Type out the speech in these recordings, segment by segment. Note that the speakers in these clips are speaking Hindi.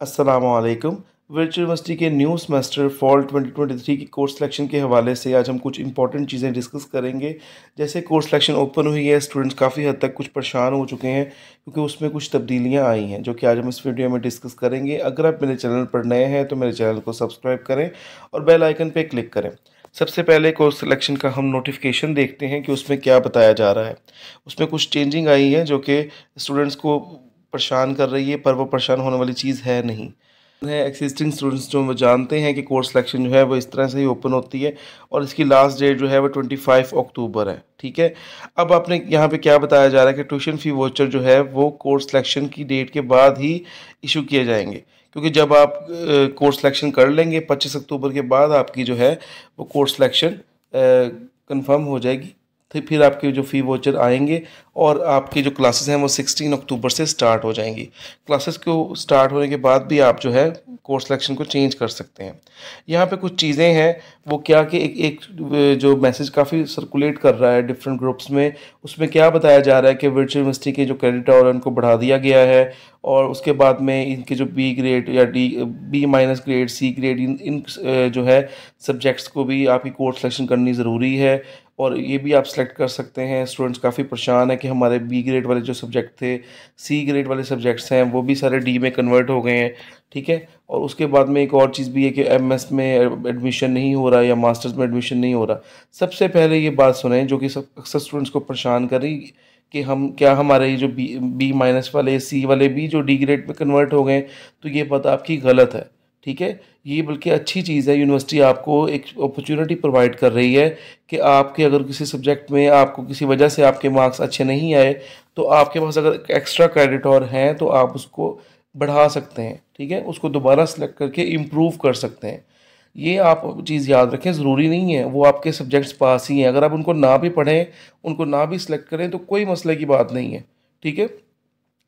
अस्सलामुअलैकुम। वर्चुअल यूनिवर्सिटी के न्यू सेमेस्टर फॉल 2023 की कोर्स सिलेक्शन के हवाले से आज हम कुछ इंपॉर्टेंट चीज़ें डिस्कस करेंगे। जैसे कोर्स सिलेक्शन ओपन हुई है, स्टूडेंट्स काफ़ी हद तक कुछ परेशान हो चुके हैं क्योंकि उसमें कुछ तब्दीलियां आई हैं जो कि आज हम इस वीडियो में डिस्कस करेंगे। अगर आप मेरे चैनल पर नए हैं तो मेरे चैनल को सब्सक्राइब करें और बेल आइकन पर क्लिक करें। सबसे पहले कोर्स सिलेक्शन का हम नोटिफिकेशन देखते हैं कि उसमें क्या बताया जा रहा है। उसमें कुछ चेंजिंग आई है जो कि स्टूडेंट्स को परेशान कर रही है, पर वो परेशान होने वाली चीज़ है नहीं है। एग्जिस्टिंग स्टूडेंट्स जो वो जानते हैं कि कोर्स सिलेक्शन जो है वो इस तरह से ही ओपन होती है और इसकी लास्ट डेट जो है वो 25 अक्टूबर है। ठीक है। अब आपने यहाँ पे क्या बताया जा रहा है कि ट्यूशन फ़ी वाउचर जो है वो कोर्स सिलेक्शन की डेट के बाद ही इशू किए जाएंगे, क्योंकि जब आप कोर्स सिलेक्शन कर लेंगे 25 अक्टूबर के बाद आपकी जो है वो कोर्स सिलेक्शन कंफर्म हो जाएगी। तो फिर आपके जो फ़ी वाउचर आएंगे और आपकी जो क्लासेस हैं वो 16 अक्टूबर से स्टार्ट हो जाएंगी। क्लासेस को स्टार्ट होने के बाद भी आप जो है कोर्स सिलेक्शन को चेंज कर सकते हैं। यहाँ पे कुछ चीज़ें हैं वो क्या कि एक जो मैसेज काफ़ी सर्कुलेट कर रहा है डिफरेंट ग्रुप्स में, उसमें क्या बताया जा रहा है कि वर्चुअल यूनिवर्सिटी के जो क्रेडिट और उनको बढ़ा दिया गया है और उसके बाद में इनके जो बी ग्रेड या B minus grade, C grade, इन जो है सब्जेक्ट्स को भी आपकी कोर्स सिलेक्शन करनी ज़रूरी है और ये भी आप सेलेक्ट कर सकते हैं। स्टूडेंट्स काफ़ी परेशान है कि हमारे बी ग्रेड वाले जो सब्जेक्ट थे, सी ग्रेड वाले सब्जेक्ट्स हैं, वो भी सारे डी में कन्वर्ट हो गए हैं। ठीक है। और उसके बाद में एक और चीज़ भी है कि एमएस में एडमिशन नहीं हो रहा या मास्टर्स में एडमिशन नहीं हो रहा। सबसे पहले ये बात सुनें जो कि सब अक्सर स्टूडेंट्स को परेशान कर रही कि हम क्या हमारे ये जो बी माइनस वाले, सी वाले भी जो डी ग्रेड में कन्वर्ट हो गए, तो ये बात आपकी गलत है। ठीक है। ये बल्कि अच्छी चीज़ है, यूनिवर्सिटी आपको एक अपॉर्चुनिटी प्रोवाइड कर रही है कि आपके अगर किसी सब्जेक्ट में आपको किसी वजह से आपके मार्क्स अच्छे नहीं आए तो आपके पास अगर एक्स्ट्रा क्रेडिट और हैं तो आप उसको बढ़ा सकते हैं। ठीक है। उसको दोबारा सेलेक्ट करके इम्प्रूव कर सकते हैं। ये आप चीज़ याद रखें, ज़रूरी नहीं है वो आपके सब्जेक्ट्स पास ही हैं। अगर आप उनको ना भी पढ़ें, उनको ना भी सिलेक्ट करें तो कोई मसले की बात नहीं है। ठीक है।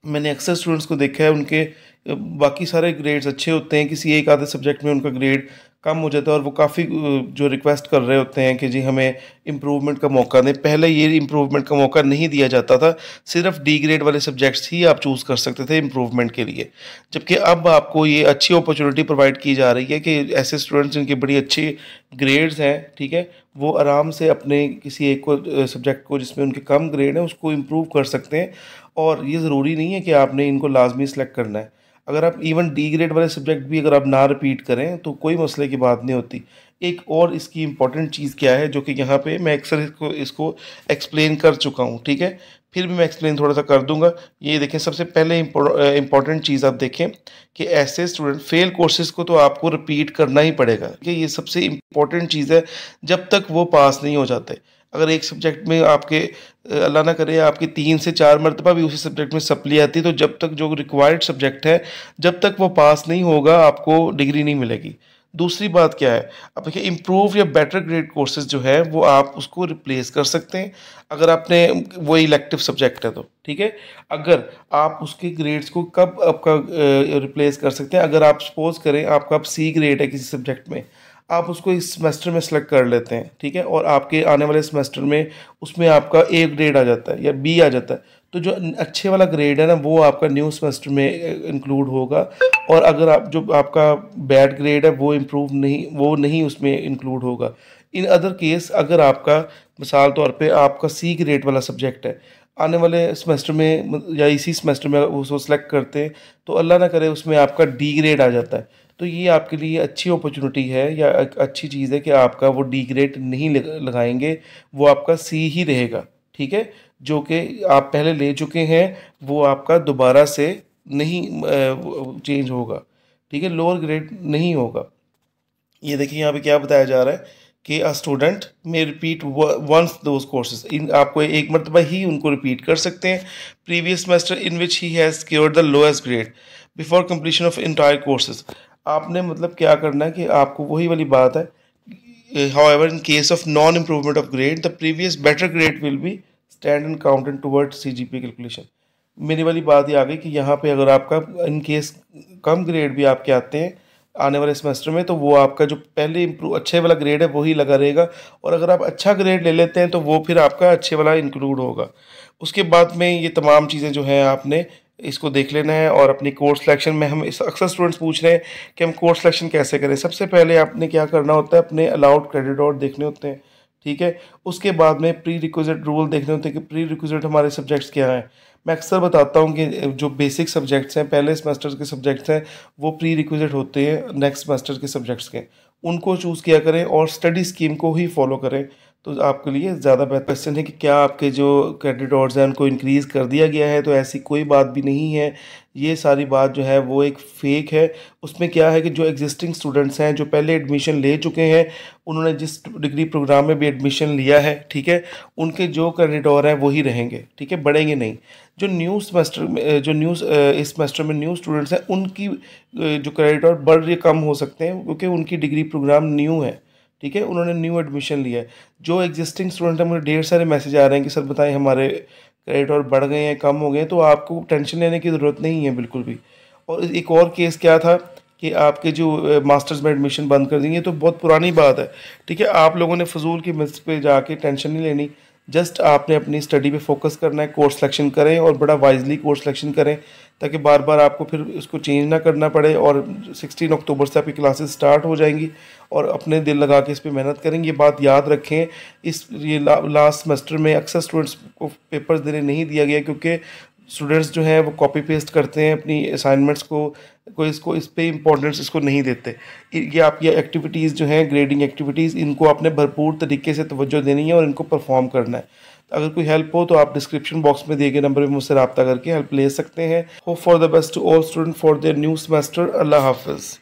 मैंने अक्सर स्टूडेंट्स को देखा है उनके बाकी सारे ग्रेड्स अच्छे होते हैं, किसी एक आधे सब्जेक्ट में उनका ग्रेड कम हो जाता है और वो काफ़ी जो रिक्वेस्ट कर रहे होते हैं कि जी हमें इम्प्रूवमेंट का मौका दें। पहले ये इम्प्रूवमेंट का मौका नहीं दिया जाता था, सिर्फ डी ग्रेड वाले सब्जेक्ट्स ही आप चूज़ कर सकते थे इम्प्रूवमेंट के लिए, जबकि अब आपको ये अच्छी अपॉर्चुनिटी प्रोवाइड की जा रही है कि ऐसे स्टूडेंट्स जिनके बड़ी अच्छी ग्रेड्स हैं, ठीक है, वो आराम से अपने किसी एक को सब्जेक्ट को जिसमें उनके कम ग्रेड है उसको इम्प्रूव कर सकते हैं। और ये ज़रूरी नहीं है कि आपने इनको लाजमी सेलेक्ट करना है। अगर आप इवन डी ग्रेड वाले सब्जेक्ट भी अगर आप ना रिपीट करें तो कोई मसले की बात नहीं होती। एक और इसकी इम्पॉर्टेंट चीज़ क्या है जो कि यहाँ पे मैं अक्सर इसको एक्सप्लेन कर चुका हूँ। ठीक है। फिर भी मैं एक्सप्लेन थोड़ा सा कर दूंगा। ये देखें, सबसे पहले इम्पॉर्टेंट चीज़ आप देखें कि ऐसे स्टूडेंट फेल कोर्सेज़ को तो आपको रिपीट करना ही पड़ेगा, कि ये सबसे इम्पॉर्टेंट चीज़ है जब तक वो पास नहीं हो जाते। अगर एक सब्जेक्ट में आपके अल्लाह ना करे आपकी 3 से 4 मरतबा भी उसी सब्जेक्ट में सप्ली आती है तो जब तक जो रिक्वायर्ड सब्जेक्ट है जब तक वो पास नहीं होगा आपको डिग्री नहीं मिलेगी। दूसरी बात क्या है, अब देखिए इम्प्रूव या बेटर ग्रेड कोर्सेज जो है वो आप उसको रिप्लेस कर सकते हैं अगर आपने वो इलेक्टिव सब्जेक्ट है तो। ठीक है। अगर आप उसके ग्रेड्स को कब आपका रिप्लेस कर सकते हैं, अगर आप सपोज करें आपका अब सी ग्रेड है किसी सब्जेक्ट में, आप उसको इस सेमेस्टर में सेलेक्ट कर लेते हैं। ठीक है। और आपके आने वाले सेमेस्टर में उसमें आपका ए ग्रेड आ जाता है या बी आ जाता है, तो जो अच्छे वाला ग्रेड है ना वो आपका न्यू सेमेस्टर में इंक्लूड होगा। और अगर आप जो आपका बैड ग्रेड है वो नहीं उसमें इंक्लूड होगा। इन अदर केस अगर आपका मिसाल तौर पे आपका सी ग्रेड वाला सब्जेक्ट है, आने वाले सेमेस्टर में या इसी सेमेस्टर में उसको सेलेक्ट करते हैं तो अल्लाह ना करे उसमें आपका डी ग्रेड आ जाता है, तो ये आपके लिए अच्छी अपॉर्चुनिटी है या एक अच्छी चीज़ है कि आपका वो डी ग्रेड नहीं लगाएंगे, वो आपका सी ही रहेगा। ठीक है। जो कि आप पहले ले चुके हैं वो आपका दोबारा से नहीं चेंज होगा। ठीक है। लोअर ग्रेड नहीं होगा। ये देखिए यहाँ पे क्या बताया जा रहा है कि अ स्टूडेंट में रिपीट वंस दोज कोर्सेज, इन आपको एक मरतबा ही उनको रिपीट कर सकते हैं previous semester in which he has secured the lowest grade before completion of entire courses. आपने मतलब क्या करना है कि आपको वही वाली बात है, however in case of non improvement of grade the previous better grade will be stand and counted toward CGPA calculation. मेरी वाली बात ये आ गई कि यहाँ पे अगर आपका इन केस कम ग्रेड भी आपके आते हैं आने वाले सेमेस्टर में तो वो आपका जो पहले इम्प्रूव अच्छे वाला ग्रेड है वही लगा रहेगा, और अगर आप अच्छा ग्रेड ले लेते हैं तो वो फिर आपका अच्छे वाला इंक्लूड होगा। उसके बाद में ये तमाम चीज़ें जो हैं आपने इसको देख लेना है। और अपनी कोर्स सिलेक्शन में हम इस अक्सर स्टूडेंट्स पूछ रहे हैं कि हम कोर्स सिलेक्शन कैसे करें। सबसे पहले आपने क्या करना होता है, अपने अलाउड क्रेडिट आवर देखने होते हैं, ठीक है। उसके बाद में प्री रिक्विजिट रूल देखने होते हैं कि प्री रिक्विजिट हमारे सब्जेक्ट्स क्या हैं। मैं अक्सर बताता हूँ कि जो बेसिक सब्जेक्ट्स हैं, पहले सेमेस्टर के सब्जेक्ट्स हैं, वो प्री रिक्विजिट होते हैं नेक्स्ट सेमेस्टर के सब्जेक्ट्स के। उनको चूज़ किया करें और स्टडी स्कीम को ही फॉलो करें, तो आपके लिए ज़्यादा बेहतर। क्वेश्चन है कि क्या आपके जो क्रेडिट आवर्स हैं उनको इंक्रीज़ कर दिया गया है, तो ऐसी कोई बात भी नहीं है। ये सारी बात जो है वो एक फ़ेक है। उसमें क्या है कि जो एग्जिस्टिंग स्टूडेंट्स हैं, जो पहले एडमिशन ले चुके हैं, उन्होंने जिस डिग्री प्रोग्राम में भी एडमिशन लिया है, ठीक है, उनके जो क्रेडिट आवर हैं वही रहेंगे, ठीक है, बढ़ेंगे नहीं। जो न्यू सेमेस्टर में इस सेमेस्टर में न्यू स्टूडेंट्स हैं, उनकी जो क्रेडिट आवर बढ़ या कम हो सकते हैं, क्योंकि उनकी डिग्री प्रोग्राम न्यू है, ठीक है, उन्होंने न्यू एडमिशन लिया है। जो एग्जिस्टिंग स्टूडेंट हैं, मुझे ढेर सारे मैसेज आ रहे हैं कि सर बताएं हमारे क्रेडिट और बढ़ गए हैं, कम हो गए हैं, तो आपको टेंशन लेने की ज़रूरत नहीं है बिल्कुल भी। और एक और केस क्या था कि आपके जो मास्टर्स में एडमिशन बंद कर देंगे, तो बहुत पुरानी बात है, ठीक है। आप लोगों ने फजूल की मिस पे जाके टेंशन नहीं लेनी। जस्ट आपने अपनी स्टडी पे फोकस करना है, कोर्स सिलेक्शन करें और बड़ा वाइजली कोर्स सिलेक्शन करें, ताकि बार बार आपको फिर उसको चेंज ना करना पड़े। और 16 अक्टूबर से आपकी क्लासेस स्टार्ट हो जाएंगी और अपने दिल लगा के इस पे मेहनत करेंगे। ये बात याद रखें। लास्ट सेमेस्टर में अक्सर स्टूडेंट्स को पेपर्स देने नहीं दिया गया, क्योंकि स्टूडेंट्स जो हैं वो कॉपी पेस्ट करते हैं अपनी असाइनमेंट्स को, कोई इसको इस पे इम्पोर्टेंस इसको नहीं देते। ये आपकी एक्टिविटीज़ जो हैं, ग्रेडिंग एक्टिविटीज़, इनको आपने भरपूर तरीके से तवज्जो देनी है और इनको परफॉर्म करना है। अगर कोई हेल्प हो तो आप डिस्क्रिप्शन बॉक्स में दिए गए नंबर पर मुझसे रब्ता करके हेल्प ले सकते हैं। Hope for the best to all student for their new semester. अल्लाह हाफिज़।